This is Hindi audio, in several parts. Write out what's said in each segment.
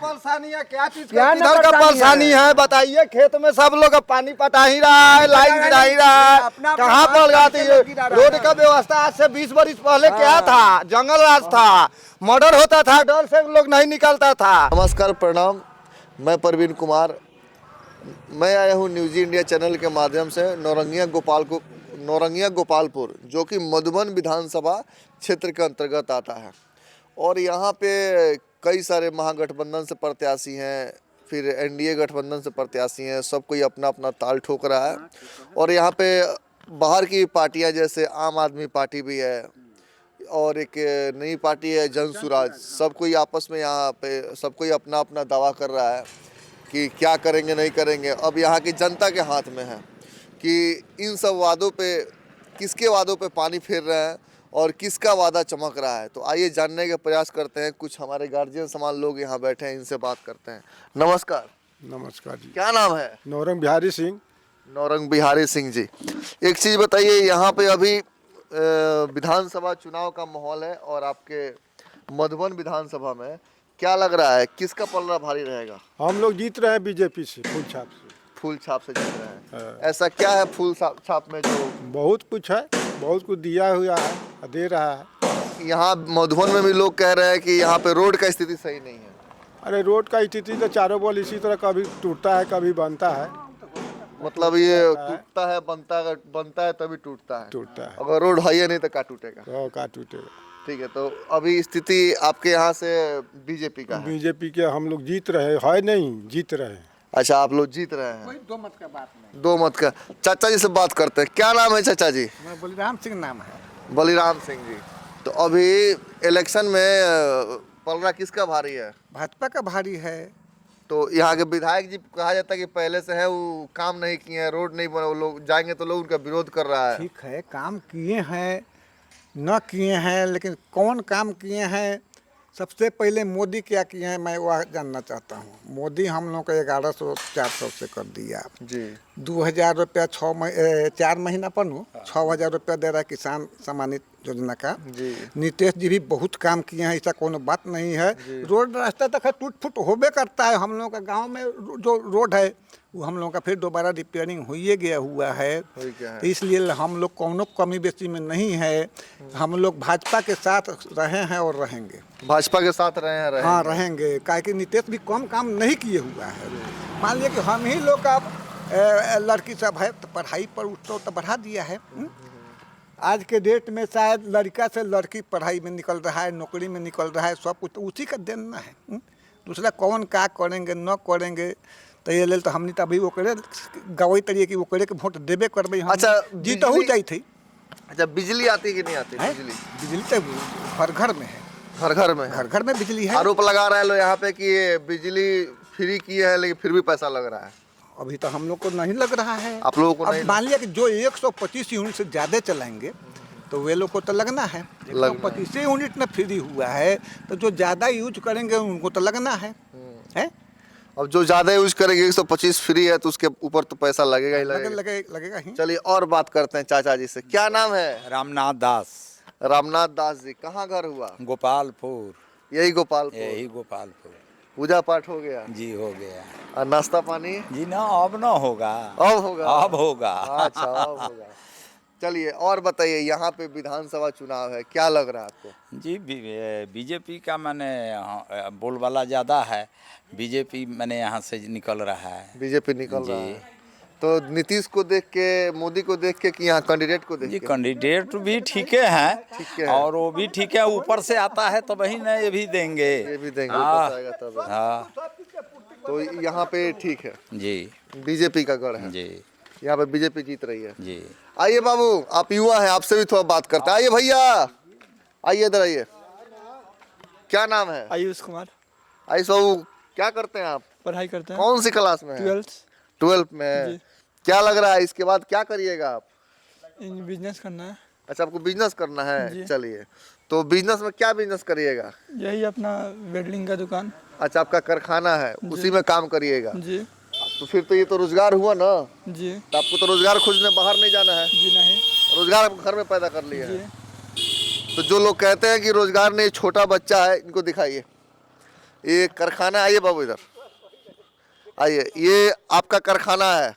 परेशानी है? क्या चीज का किधर का परेशानी है बताइए? खेत में सब लोग अब पानी पटा ही रहा है, लाइन गिरा ही रहा है, कहाँ पर लगाती है? रोड का व्यवस्था आज से 20 वर्ष पहले क्या था? जंगल राज था, मर्डर होता था, डर से लोग नहीं निकलता था। नमस्कार, प्रणाम। मैं प्रवीण कुमार। मैं आया हूँ न्यूज़ इंडिया चैनल के माध्यम से नौरंगिया गोपालपुर, जो कि मधुबन विधानसभा क्षेत्र के अंतर्गत आता है। और यहाँ पे कई सारे महागठबंधन से प्रत्याशी हैं, फिर एनडीए गठबंधन से प्रत्याशी हैं। सब कोई अपना अपना ताल ठोक रहा है। और यहाँ पे बाहर की पार्टियाँ जैसे आम आदमी पार्टी भी है और एक नई पार्टी है जन सुराज। सब कोई आपस में यहाँ पे सब कोई अपना अपना दावा कर रहा है कि क्या करेंगे नहीं करेंगे। अब यहाँ की जनता के हाथ में है कि इन सब वादों पे किसके वादों पे पानी फेर रहे हैं और किसका वादा चमक रहा है। तो आइए जानने का प्रयास करते हैं। कुछ हमारे गार्जियन समान लोग यहाँ बैठे हैं, इनसे बात करते हैं। नमस्कार। नमस्कार जी। क्या नाम है? नौरंग बिहारी सिंह। नौरंग बिहारी सिंह जी, एक चीज़ बताइए, यहाँ पे अभी विधानसभा चुनाव का माहौल है और आपके मधुबन विधानसभा में क्या लग रहा है, किसका पलड़ा भारी रहेगा? हम लोग जीत रहे हैं बीजेपी से, फूल छाप से। फूल छाप से जीत रहे हैं। ऐसा क्या है फूल छाप में जो? बहुत कुछ है, बहुत कुछ दिया हुआ है, दे रहा है। यहाँ मधुबन में भी लोग कह रहे हैं कि यहाँ पे रोड का स्थिति सही नहीं है। अरे रोड का स्थिति तो चारों बॉल इसी तरह कभी टूटता है कभी बनता है। मतलब ये टूटता है, बनता है तभी टूटता है। अगर रोड है नहीं तो क्या टूटेगा? का टूटेगा। ठीक है, तो अभी स्थिति आपके यहाँ से बीजेपी का है? बीजेपी के हम लोग जीत रहे है नहीं, जीत रहे हैं। अच्छा, आप लोग जीत रहे हैं। दो मत का बात नहीं। दो मत का। चाचा जी से बात करते हैं। क्या नाम है चाचा जी? बलिराम सिंह नाम है। बलिराम सिंह जी, तो अभी इलेक्शन में पलड़ा किसका भारी है? भाजपा का भारी है। तो यहाँ के विधायक जी कहा जाता है कि पहले से है, वो काम नहीं किए हैं, रोड नहीं बना, वो लोग जाएंगे तो लोग उनका विरोध कर रहा है। ठीक है, काम किए हैं न किए हैं, लेकिन कौन काम किए हैं? सबसे पहले मोदी क्या किए हैं मैं वह जानना चाहता हूँ। मोदी हम लोग को 1100-400 से कर दिया जी। 2000 रुपया 4 महीना पर 6000 रुपया दे रहा है किसान सम्मानित योजना का। जी। नीतीश जी भी बहुत काम किए हैं, ऐसा कोनो बात नहीं है। रोड रास्ता तक टूट फुट होबे करता है। हम लोगों का गांव में जो रोड है वो हम लोगों का फिर दोबारा रिपेयरिंग हुई गया हुआ है। तो इसलिए हम लोग कोनो कमी बेसी में नहीं है। हम लोग भाजपा के साथ रहे हैं और रहेंगे। भाजपा के साथ रहे हैं? हाँ, रहेंगे। काहे कि नीतीश भी कम काम नहीं किए हुआ है। मान लिया कि हम ही लोग का लड़की सब है तो पढ़ाई पर उत्सव तो बढ़ा दिया है। आज के डेट में शायद लड़का से लड़की पढ़ाई में निकल रहा है, नौकरी में निकल रहा है, सब कुछ तो उसी का देना है। दूसरा कौन क्या करेंगे न करेंगे तो ये ले तो हमने तो अभी ओकरे गवई तरीके की ओकरे के वोट देबे करबे। अच्छा, जीत हो जाई थी। अच्छा, बिजली आती कि नहीं आती? बिजली तो हर घर में है। घर घर में बिजली है। आरोप लगा रहे हैं लोग यहाँ पे कि ये बिजली फ्री की है, लेकिन फिर भी पैसा लग रहा है। अभी तो हम लोग को नहीं लग रहा है। आप लोगों को नहीं? मान लिया कि जो 125 यूनिट से ज़्यादा चलाएंगे तो वे लोग को तो लगना है। 125 यूनिट में फ्री हुआ है तो जो ज़्यादा यूज करेंगे उनको तो लगना है। अब जो ज़्यादा यूज करेंगे 125 फ्री है तो उसके ऊपर तो पैसा लगेगा ही लगेगा ही। चलिए और बात करते हैं चाचा जी से। क्या नाम है? रामनाथ दास। रामनाथ दास जी, कहाँ घर हुआ? गोपालपुर। यही गोपालपुर? यही गोपालपुर। पूजा पाठ हो गया? जी हो गया। और नाश्ता पानी? जी ना, अब ना होगा। अब होगा। अच्छा, अब होगा। चलिए और बताइए, यहाँ पे विधानसभा चुनाव है, क्या लग रहा है आपको? जी, बीजेपी का मैंने बोलबाला ज़्यादा है। बीजेपी मैंने यहाँ से निकल रहा है। बीजेपी निकल रहा है। तो नीतीश को देख के, मोदी को देख के कि यहाँ कैंडिडेट को देख के? जी, कैंडिडेट भी ठीक है और वो भी ठीक है। ऊपर से आता है तो वही ना, ये भी देंगे। हाँ, तो यहाँ पे ठीक है जी, बीजेपी का गढ़ है जी। यहाँ पे बीजेपी जीत रही है जी। आइए बाबू, आप युवा हैं, आपसे भी थोड़ा बात करते हैं। आइए भैया, आइए इधर आइए। क्या नाम है? आयुष कुमार। आयुष बाबू, क्या करते हैं आप? पढ़ाई करते हैं। कौन सी क्लास में? 12th में। क्या लग रहा है इसके बाद क्या करिएगा आप? बिजनेस करना है। अच्छा, आपको बिजनेस करना है। चलिए, तो बिजनेस में क्या बिजनेस करिएगा? यही अपना वेल्डिंग का दुकान। अच्छा, आपका कारखाना है, उसी में काम करिएगा जी। तो फिर तो ये तो रोजगार हुआ ना जी। तो आपको तो रोजगार खोजने बाहर नहीं जाना है? जी नहीं, रोजगार आप घर में पैदा कर लिए हैं। तो जो लोग कहते हैं कि रोजगार नहीं, छोटा बच्चा है, इनको दिखाइए ये कारखाना, आइए बाबू इधर आइए, ये आपका कारखाना है,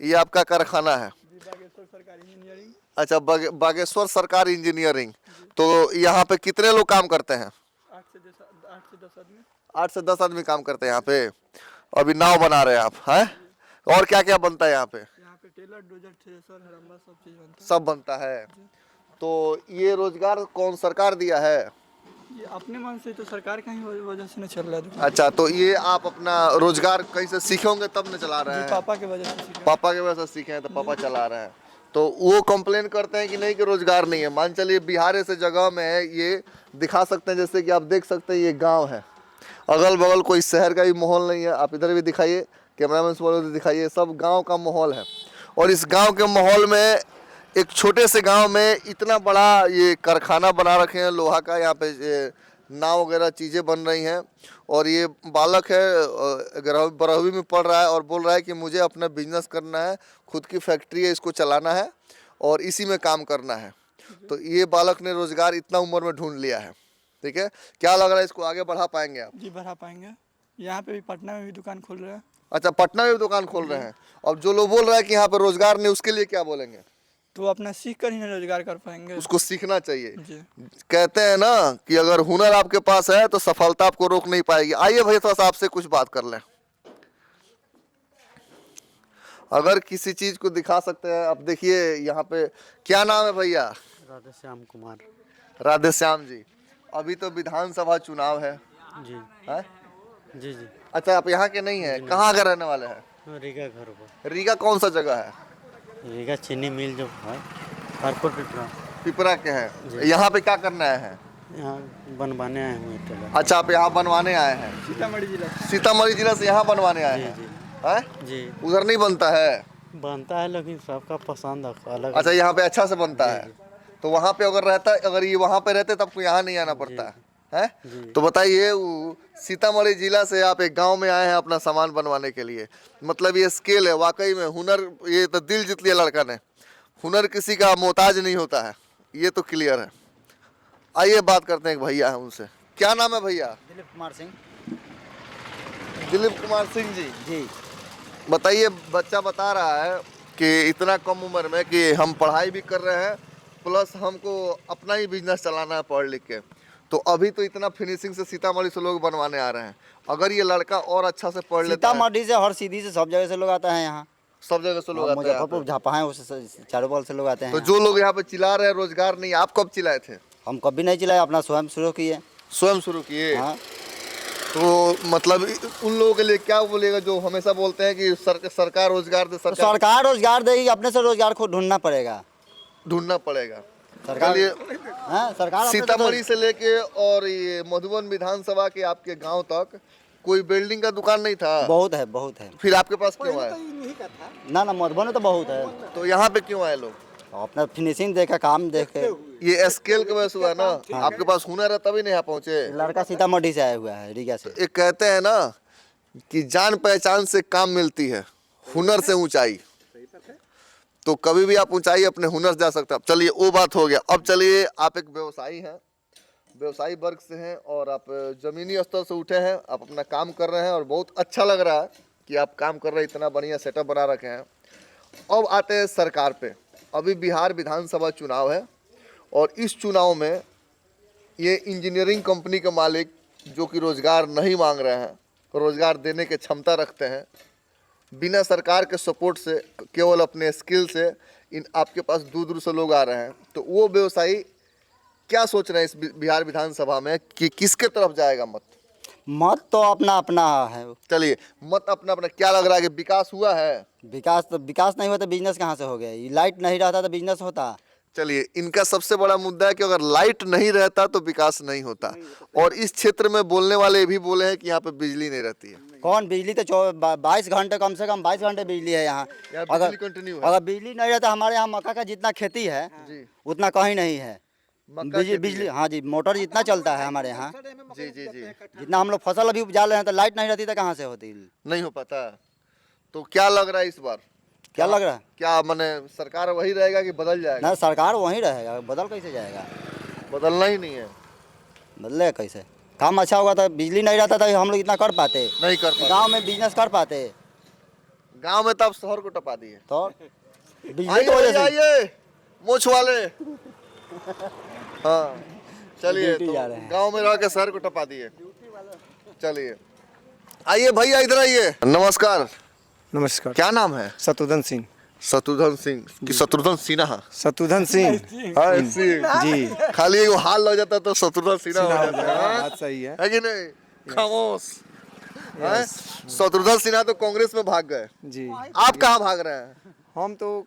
ये आपका कारखाना है। बागेश्वर सरकारी इंजीनियरिंग। अच्छा, बागेश्वर सरकारी इंजीनियरिंग। तो यहाँ पे कितने लोग काम करते हैं? 8 से 10 आदमी। 8 से 10 आदमी काम करते हैं यहाँ पे। अभी नाव बना रहे हैं आप, हैं? और क्या क्या बनता है यहाँ पे? यहाँ पे टेलर, डोजर, थ्रेसर, हरम्बा सब चीज़ बनता है। सब बनता है। तो ये रोजगार कौन सरकार दिया है? ये अपने मन से तो सरकार का ही वजह से न चल रहा है दुकान। अच्छा, तो ये आप अपना रोजगार कहीं से सीखे होंगे तब न चला रहे हैं? पापा के वजह से सीखा। पापा की वजह से सीखे हैं तो पापा चला रहे हैं। तो वो कंप्लेन करते हैं कि नहीं कि रोजगार नहीं है। मान चलिए बिहार ऐसे जगह में है, ये दिखा सकते हैं, जैसे कि आप देख सकते हैं ये गांव है, अगल बगल कोई शहर का भी माहौल नहीं है। आप इधर भी दिखाइए, कैमरामैन से बोलो दिखाइए, सब गांव का माहौल है। और इस गांव के माहौल में एक छोटे से गांव में इतना बड़ा ये कारखाना बना रखे हैं लोहा का। यहाँ पे नाव वगैरह चीज़ें बन रही हैं। और ये बालक है, 12वीं में पढ़ रहा है और बोल रहा है कि मुझे अपना बिजनेस करना है, खुद की फैक्ट्री है, इसको चलाना है और इसी में काम करना है। तो ये बालक ने रोजगार इतना उम्र में ढूंढ लिया है। ठीक है, क्या लग रहा है इसको आगे बढ़ा पाएंगे आप? जी बढ़ा पाएंगे। यहाँ पे भी पटना में भी दुकान खोल रहे हैं। अच्छा, पटना में भी दुकान खोल रहे हैं। अब जो लोग बोल रहे हैं कि यहाँ पे रोजगार नहीं, उसके लिए क्या बोलेंगे? तो अपना सीख कर ही ना रोजगार कर पाएंगे। उसको सीखना चाहिए। जी। कहते हैं ना कि अगर हुनर आपके पास है तो सफलता आपको रोक नहीं पाएगी। आइए भैया, थोड़ा सा आपसे कुछ बात कर लें। अगर किसी चीज को दिखा सकते हैं आप, देखिए यहाँ पे क्या नाम है भैया? राधेश्याम कुमार। राधेश्याम जी। अभी तो विधानसभा चुनाव है। जी है? जी जी। अच्छा, आप यहाँ के नहीं है, कहाँ के रहने वाले हैं? रीगा घर पर। रीगा कौन सा जगह है? रीगा चीनी मिल जो है, हरपुर पिपरा। पिपरा के हैं। यहाँ पे क्या करने आए हैं? यहाँ बनवाने आए हुए टेलर। अच्छा, आप यहाँ बनवाने आए हैं? सीतामढ़ी जिला। सीतामढ़ी जिला से यहाँ बनवाने आए जी हैं? जी हैं? जी। उधर नहीं बनता है? बनता है लेकिन सबका पसंद अलग। अच्छा, यहाँ पे अच्छा से बनता है। तो वहाँ पे अगर रहता, अगर ये वहाँ पे रहते तब को यहाँ नहीं आना पड़ता है? तो बताइए, सीतामढ़ी जिला से आप एक गांव में आए हैं अपना सामान बनवाने के लिए। मतलब ये स्किल है वाकई में, हुनर। ये तो दिल जीत लिया लड़का ने। हुनर किसी का मोहताज नहीं होता है, ये तो क्लियर है। आइए बात करते हैं एक भैया है उनसे। क्या नाम है भैया? दिलीप कुमार सिंह। दिलीप कुमार सिंह जी। जी। बताइए, बच्चा बता रहा है कि इतना कम उम्र में कि हम पढ़ाई भी कर रहे हैं प्लस हमको अपना ही बिजनेस चलाना है पढ़ लिख के। तो अभी तो इतना फिनिशिंग से सीतामढ़ी से लोग बनवाने आ रहे हैं। अगर ये लड़का और अच्छा से पढ़ लेता है, सीतामढ़ी से हर सीधी से सब जगह से लोग आते हैं यहाँ। सब जगह से लोग आते हैं यहाँ मुजफ्फरपुर पे। झापा है, उससे चारों बगल से लोग आते हैं तो यहाँ। जो लोग यहाँ पे चिल्ला रहे हैं रोजगार नहीं, आप कब चिल्लाए थे? हम कभी नहीं चलाए, अपना स्वयं शुरू किए। स्वयं शुरू किए? हाँ। तो मतलब उन लोगों के लिए क्या बोलेगा जो हमेशा बोलते हैं कि सरकार रोजगार दे? तो सरकार रोजगार देगी, अपने से रोजगार को ढूंढना पड़ेगा। ढूंढना पड़ेगा। सरकार हाँ, सरकार अपने से सीतामढ़ी से लेके और ये मधुबन विधानसभा के आपके गांव तक कोई बिल्डिंग का दुकान नहीं था? बहुत है, बहुत है। फिर आपके पास क्यों आए? ना ना, मधुबन में तो बहुत है। तो यहाँ पे क्यों आए लोग? अपना फिनिशिंग देखा, काम देखे। ये स्केल के वजह से हुआ ना। आपके पास हुनर है तभी नहीं यहाँ पहुँचे। लड़का सीतामढ़ी से आया हुआ है, रीगा से। एक कहते हैं ना कि जान पहचान से काम मिलती है, हुनर से ऊंचाई। तो कभी भी आप ऊंचाई अपने हुनर जा सकते हैं। चलिए वो बात हो गया। अब चलिए, आप एक व्यवसायी हैं, व्यवसायी वर्ग से हैं और आप जमीनी स्तर से उठे हैं, आप अपना काम कर रहे हैं और बहुत अच्छा लग रहा है कि आप काम कर रहे हैं, इतना बढ़िया सेटअप बना रखे हैं। अब आते हैं सरकार पे। अभी बिहार विधानसभा चुनाव है और इस चुनाव में ये इंजीनियरिंग कंपनी के मालिक जो कि रोजगार नहीं मांग रहे हैं, रोजगार देने के क्षमता रखते हैं, बिना सरकार के सपोर्ट से केवल अपने स्किल से इन आपके पास दूर दूर से लोग आ रहे हैं। तो वो व्यवसायी क्या सोच रहे हैं इस बिहार विधानसभा में कि किसके तरफ जाएगा मत? मत तो अपना अपना है। चलिए, मत अपना अपना। क्या लग रहा है कि विकास हुआ है? विकास नहीं हुआ तो बिजनेस कहाँ से हो गया? ये लाइट नहीं रहता तो बिजनेस होता। चलिए, इनका सबसे बड़ा मुद्दा है कि अगर लाइट नहीं रहता तो विकास नहीं होता। और इस क्षेत्र में बोलने वाले ये भी बोले हैं कि यहाँ पे बिजली नहीं रहती है। कौन? बिजली तो 22 घंटे, कम से कम 22 घंटे बिजली है यहाँ। बिजली कंटिन्यू है। अगर बिजली नहीं रहता, हमारे यहाँ मक्का का जितना खेती है उतना कहीं नहीं है। बिजली हाँ जी, मोटर जितना चलता है हमारे यहाँ, जी जी जी, जितना हम लोग फसल अभी उपजा रहे हैं, तो लाइट नहीं रहती तो कहाँ से होती? नहीं हो पाता। तो क्या लग रहा है इस बार? क्या लग रहा है? क्या माने सरकार वही रहेगा कि बदल जाएगा? ना, सरकार वहीं रहेगा, बदल कैसे जाएगा? बदलना ही नहीं है। बदले कैसे? काम अच्छा होगा तो बिजली नहीं रहता तो हम लोग इतना कर पाते, नहीं कर पाते गांव में बिजनेस कर पाते। गांव में तो अब शहर को टपा दिए। तो बिजली आइए की वजह से आइए मोछ वाले हाँ चलिए ड्यूटी तो जा रहे हैं। गांव में रह के शहर को टपा दिए। चलिए आइए भैया इधर आइए। नमस्कार, नमस्कार। क्या नाम है? शत्रुघ्न सिंह। शत्रुघ्न सिंह कि शत्रुघ्न सिन्हा? शत्रुघ्न सिंह जी। खाली एगो हाल लग जाता तो शत्रुघ्न सिन्हा हो जाता है। बात सही है। है कि नहीं? खामोश। हैं? शत्रुघ्न सिन्हा तो कांग्रेस में भाग गए, जी। आप कहाँ भाग रहे हैं? हम तो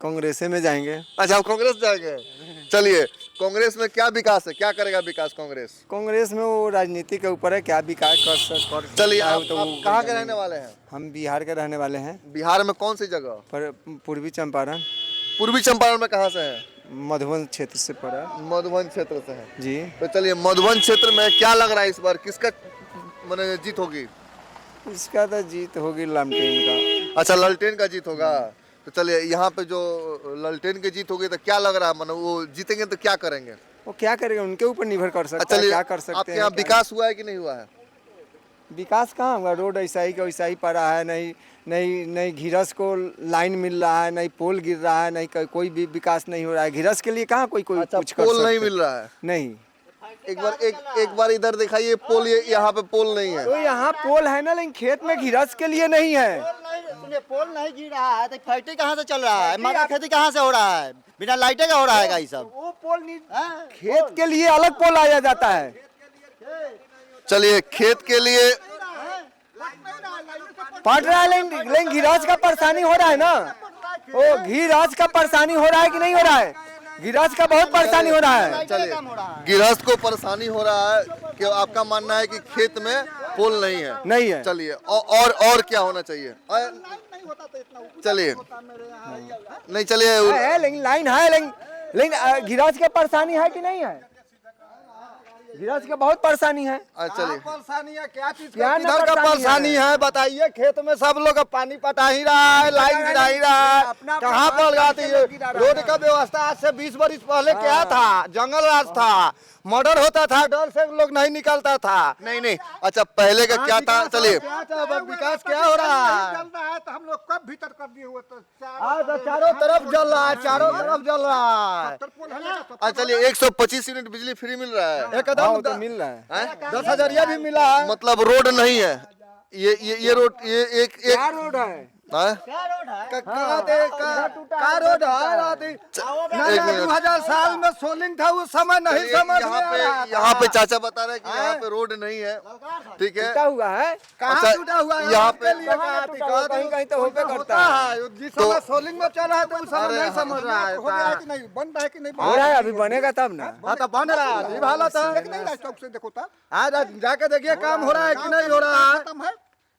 कांग्रेस में जाएंगे। अच्छा आप कांग्रेस जाएंगे। चलिए कांग्रेस में क्या विकास है, क्या करेगा विकास कांग्रेस? कांग्रेस में वो राजनीति के ऊपर है, क्या विकास कर चलिए सकता है आप, तो आप वो कहाँ के रहने वाले हैं? हम बिहार के रहने वाले हैं, बिहार में कौन सी जगह? पर पूर्वी चंपारण पूर्वी चंपारण में कहाँ से हैं? मधुबन क्षेत्र से पड़ा। मधुबन क्षेत्र से हैं। जी। तो चलिए मधुबन क्षेत्र में क्या लग रहा है इस बार किसका माने जीत होगी? इसका तो जीत होगी लालटेन का। अच्छा ललटेन का जीत होगा। तो चलिए यहाँ पे जो ललटेन की जीत होगी तो क्या लग रहा है, माने वो जीतेंगे तो क्या करेंगे? वो क्या करेंगे उनके ऊपर निर्भर कर सकता है, चलिए क्या कर सकते आपके हैं। यहाँ क्या विकास हुआ है कि नहीं हुआ है? विकास कहाँ हुआ? रोड ऐसा ही का वैसा ही पड़ा है, नहीं घिरस को लाइन मिल रहा है, नहीं पोल गिर रहा है, नहीं कोई भी विकास नहीं हो रहा है। घिरस के लिए कहाँ कोई अच्छा कुछ कर पोल सकते नहीं हैं। मिल रहा है? नहीं। एक बार इधर दिखाइए पोल, ये यहाँ पे पोल नहीं है। तो यहाँ पोल है ना, लेकिन खेत में घिरस के लिए नहीं है। पोल नहीं गिर रहा है तो फैक्ट्री कहाँ से चल रहा है, मक्का खेती कहाँ से हो रहा है, बिना लाइटे का हो रहा है ये सब। वो पोल नहीं, खेत के लिए अलग पोल आया जाता है। चलिए खेत के लिए पड़ रहा है, लेकिन घिराज का परेशानी हो रहा है ना। वो घिराज का परेशानी हो रहा है कि नहीं हो रहा है? घिराज का बहुत परेशानी हो रहा है। चलिए गृहस्थ को परेशानी हो रहा है कि आपका मानना है कि खेत में पोल नहीं है? नहीं है। चलिए और क्या होना चाहिए? चलिए नहीं चलिए है, लेकिन लाइन है, लेकिन घिराज का परेशानी है कि नहीं है? घिराज का बहुत परेशानी है। चलिए परेशानी है क्या चीज क्या किधर का परेशानी है बताइए? खेत में सब लोग पानी पटा ही रहा है, लाइन गिरा ही रहा है, कहाँ पर लगाती है? रोड का व्यवस्था आज से 20 वर्ष पहले क्या था? जंगल राज था, मर्डर होता था, डर से लोग नहीं निकलता था। नहीं अच्छा पहले का क्या था? चलिए विकास क्या हो रहा है? तो हम लोग कब भीतर कर दिए हुए? तो चारों तरफ जल रहा है, चारों तरफ जल रहा है। चलिए 125 यूनिट बिजली फ्री मिल रहा है। एकदम तो मिल रहा है। 10,000 भी मिला है। मतलब रोड नहीं है ये रोड, ये एक क्या रोड है? हाँ? का रोड है? 2000 साल में सोलिंग था, उस समय नहीं समझ में आ रहा था। यहाँ पे चाचा बता रहे हैं कि यहाँ पे रोड नहीं है, ठीक है? टूटा हुआ है। कहाँ अच्छा, टूटा हुआ है? यहाँ पे कहीं कहीं तो होपे करता है। जिस समय सोलिंग में चल रहा है तो उस समय नहीं समझ रहा है। हो गया है कि नहीं? बन रहा है कि नहीं? हो रहा है, अभी बनेगा तब ना। हाँ तो बन रहा है, ये हालत है। चौक से देखो तो आज जाके देखिए काम हो रहा है कि नहीं हो रहा है।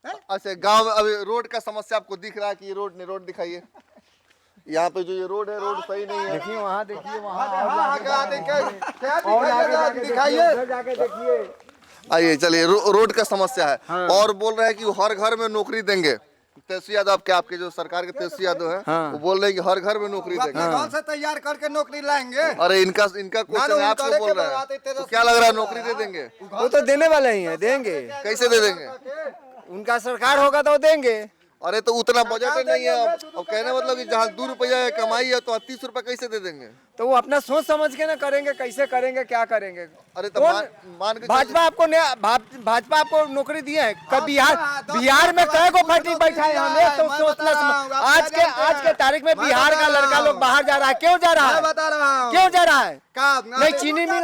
अच्छा गांव में अभी रोड का समस्या आपको दिख रहा है कि ये रोड नहीं? रोड दिखाइए यहाँ पे जो ये रोड है, रोड सही नहीं है। देखिए वहाँ, देखिए वहाँ, दिखाइए। जाके देखिए। आइए चलिए रोड का समस्या है। और बोल रहे हैं कि वो हर घर में नौकरी देंगे। तेजस्वी यादव आपके जो सरकार के तेजस्वी यादव है, वो बोल रहे हैं कि हर घर में नौकरी देंगे। कौन से तैयार करके नौकरी लाएंगे? अरे इनका क्वेश्चन है, आपको बोल रहे हैं तो क्या लग रहा है नौकरी दे देंगे? वो तो देने वाले ही हैं, देंगे। कैसे दे देंगे? उनका सरकार होगा तो देंगे। अरे तो उतना बजट ही नहीं है। अब कहने मतलब कि जहाँ 2 रुपया कमाई है तो 30 रुपया कैसे दे देंगे? तो वो अपना सोच समझ के ना करेंगे, कैसे करेंगे, क्या करेंगे। अरे तो मान के भाजपा आपको नौकरी दिए है? कब बिहार में कई को फैक्ट्री बैठा है? हमें तो सोचना। आज के तारीख में बिहार का लड़का लोग बाहर जा रहा है, क्यों जा रहा है? बता रहा हूँ क्यों जा रहा है? नहीं चीनी मिल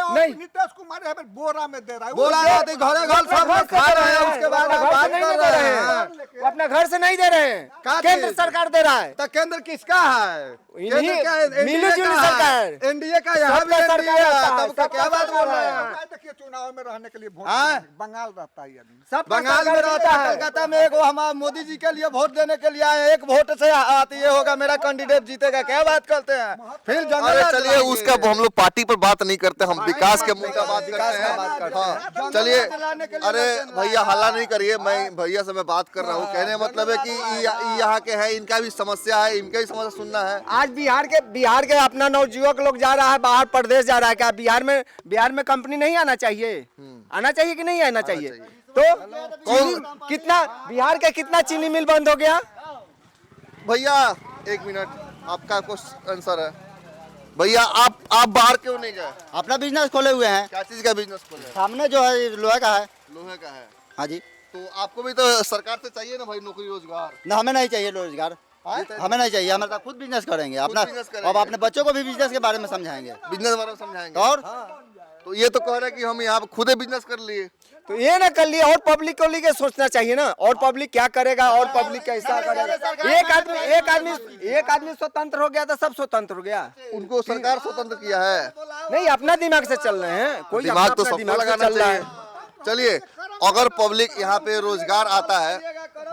नहीं, नीतीश कुमार है बोरा में दे रहा है। बोला घरे घर सब खा रहे हैं, उसके बाद बात कर रहे हैं। वो अपना घर से नहीं दे रहे हैं, केंद्र सरकार दे रहा है। तो केंद्र किसका है? मिली-जुली सरकार, एनडीए का। यहाँ भी एनडीए है, तब क्या बात बोल रहे हैं? देखिए चुनाव में रहने के लिए वोट हाँ? बंगाल रहता है आदमी। सब बंगाल में रहता है, कलकत्ता में एक हमारा मोदी जी के लिए वोट देने के लिए आए, एक वोट से आती है होगा मेरा कैंडिडेट जीतेगा। क्या बात करते हैं? फिर अरे चलिए उसका हम लोग पार्टी पर बात नहीं करते, हम विकास के मुद्दा बात करते हैं। हाँ चलिए। अरे भैया हल्ला नहीं करिए, मैं भैया से मैं बात कर रहा हूँ। कहने का मतलब है कि यहाँ के है, इनका भी समस्या है, इनका भी समस्या सुनना है। आज बिहार के अपना नवयुवक लोग जा रहा है बाहर प्रदेश जा रहा है, क्या बिहार में कंपनी नहीं आना चाहिए? आना चाहिए कि नहीं आना चाहिए? तो कितना बिहार का कितना चीनी मिल बंद हो गया? भैया 1 मिनट, आपका कुछ आंसर है। भैया आप बाहर क्यों नहीं गए? अपना बिजनेस खोले हुए हैं। क्या चीज का बिजनेस खोले हैं? सामने जो है लोहे का है। लोहे का है। हाँ जी। तो आपको भी तो सरकार से चाहिए ना भाई नौकरी रोजगार। ना हमें नहीं चाहिए रोजगार, हमें नहीं चाहिए, हमारे साथ खुद बिजनेस करेंगे अपना। बिजनेस करेंगे। अब अपने बच्चों को भी बिजनेस के बारे में समझाएंगे। बिजनेस बारे में समझाएंगे। और तो ये तो कह रहे हैं कि हम यहाँ पे खुद ही बिजनेस कर लिए। तो ये ना कर लिए, और पब्लिक को लेके सोचना चाहिए ना, और पब्लिक क्या करेगा और पब्लिक कैसा करेगा। एक आदमी स्वतंत्र हो गया तो सब स्वतंत्र हो गया। उनको सरकार स्वतंत्र किया है। नहीं, अपना दिमाग से चल रहे हैं, कोई दिमाग तो अपना सबको दिमाग से लगाना चल रहा चाहिए। है। चलिए, अगर पब्लिक यहाँ पे रोजगार आता है,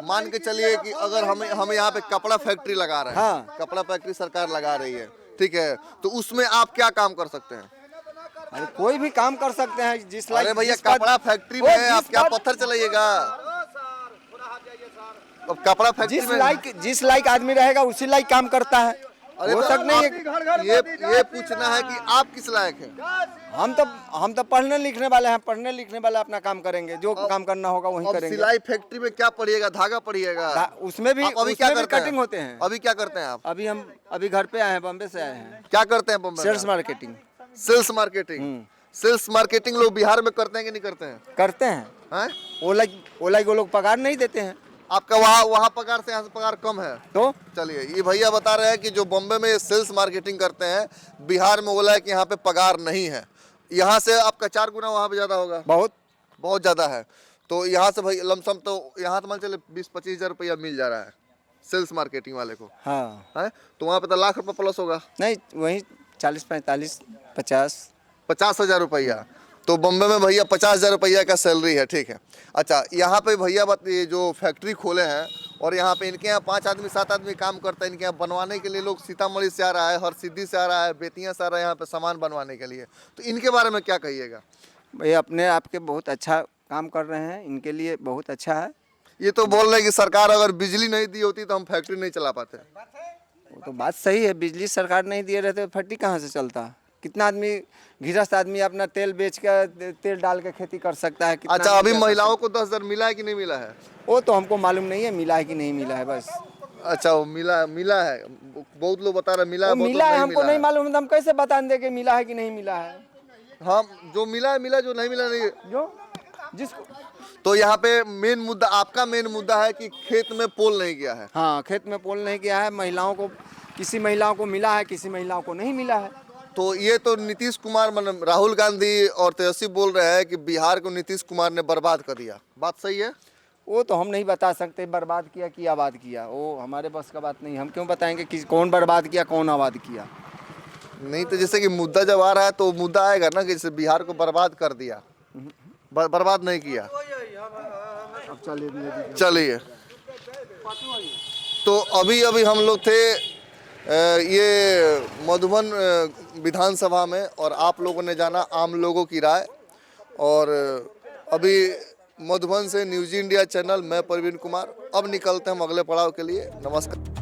मान के चलिए कि अगर हम यहाँ पे कपड़ा फैक्ट्री लगा रहे हैं। हाँ। कपड़ा फैक्ट्री सरकार लगा रही है, ठीक है, तो उसमें आप क्या काम कर सकते हैं? अरे कोई भी काम कर सकते हैं जिस अरे भैया कपड़ा फैक्ट्री में आप क्या पत्थर चलाइएगा? अब कपड़ा फैक्ट्री में जिस लायक आदमी रहेगा उसी लायक काम करता है। अरे हो तो सकता नहीं आप- ये पूछना है कि आप किस लायक हैं? हम तो पढ़ने लिखने वाले हैं, पढ़ने लिखने वाले अपना काम करेंगे, जो काम करना होगा वही अब करेंगे। सिलाई फैक्ट्री में क्या पढ़िएगा? धागा पढ़िएगा। उसमें भी आप अभी क्या करते हैं? कटिंग होते हैं। अभी क्या करते हैं आप? अभी घर पे आए हैं, बॉम्बे से आए हैं। क्या करते हैं बम्बई में? Sales marketing sales marketing. Sales marketing लोग बिहार में करते हैं कि नहीं करते हैं? करते हैं। हैं? ओला वो लोग पगार नहीं देते हैं। आपका वहाँ पगार से यहाँ से पगार कम है। तो चलिए, ये भैया बता रहे हैं कि जो बम्बई में सेल्स मार्केटिंग करते हैं, बिहार में बोला है कि यहाँ पे पगार नहीं है। यहाँ से आपका 4 गुना वहाँ पे ज्यादा होगा। बहुत ज्यादा है। तो यहाँ से भाई लमसम तो यहाँ तो मान चले 20-25 हज़ार रुपया मिल जा रहा है सेल्स मार्केटिंग वाले को। हाँ, है तो वहाँ पे तो लाख रुपए प्लस होगा। नहीं वही 40-45 50 हज़ार रुपया। तो बम्बई में भैया 50 हज़ार रुपया का सैलरी है, ठीक है। अच्छा, यहाँ पे भैया ये जो फैक्ट्री खोले हैं और यहाँ पे इनके यहाँ 5 आदमी 7 आदमी काम करता है। इनके यहाँ बनवाने के लिए लोग सीतामढ़ी से आ रहा है, हरसिद्धि से आ रहा है, बेतिया से आ रहा है यहाँ पे सामान बनवाने के लिए। तो इनके बारे में क्या कहिएगा? ये अपने आप के बहुत अच्छा काम कर रहे हैं, इनके लिए बहुत अच्छा है। ये तो बोल रहे हैं कि सरकार अगर बिजली नहीं दी होती तो हम फैक्ट्री नहीं चला पाते। वो तो बात सही है, बिजली सरकार नहीं दिए रहते तो फैक्ट्री कहाँ से चलता? कितना आदमी गृहस्थ आदमी अपना तेल बेच कर, तेल डाल के खेती कर सकता है। अच्छा, अभी महिलाओं को 10 हज़ार मिला है कि नहीं मिला है? वो तो हमको मालूम नहीं है मिला है कि नहीं मिला है बस। अच्छा, वो मिला है। बहुत लोग बता रहे मिला है, बहुत मिला लोग है, नहीं हमको मिला नहीं है। मालूम, हम कैसे बता दें कि मिला है कि नहीं मिला है? हाँ, जो मिला है मिला, जो नहीं मिला नहीं। जो जिसको तो यहाँ पे मेन मुद्दा, आपका मेन मुद्दा है कि खेत में पोल नहीं गया है। हाँ, खेत में पोल नहीं गया है। महिलाओं को, किसी महिलाओं को मिला है, किसी महिलाओं को नहीं मिला है। तो ये तो नीतीश कुमार मतलब राहुल गांधी और तेजस्वी बोल रहे हैं कि बिहार को नीतीश कुमार ने बर्बाद कर दिया। बात सही है? वो तो हम नहीं बता सकते बर्बाद किया कि आबाद किया, वो हमारे बस का बात नहीं। हम क्यों बताएंगे कि कौन बर्बाद किया कौन आबाद किया? नहीं तो जैसे कि मुद्दा जब आ रहा है तो मुद्दा आएगा ना कि जैसे बिहार को बर्बाद कर दिया, बर्बाद नहीं किया। चलिए, तो अभी हम लोग थे ये मधुबन विधानसभा में और आप लोगों ने जाना आम लोगों की राय। और अभी मधुबन से न्यूज़ इंडिया चैनल, मैं प्रवीण कुमार अब निकलते हैं हम अगले पड़ाव के लिए। नमस्कार।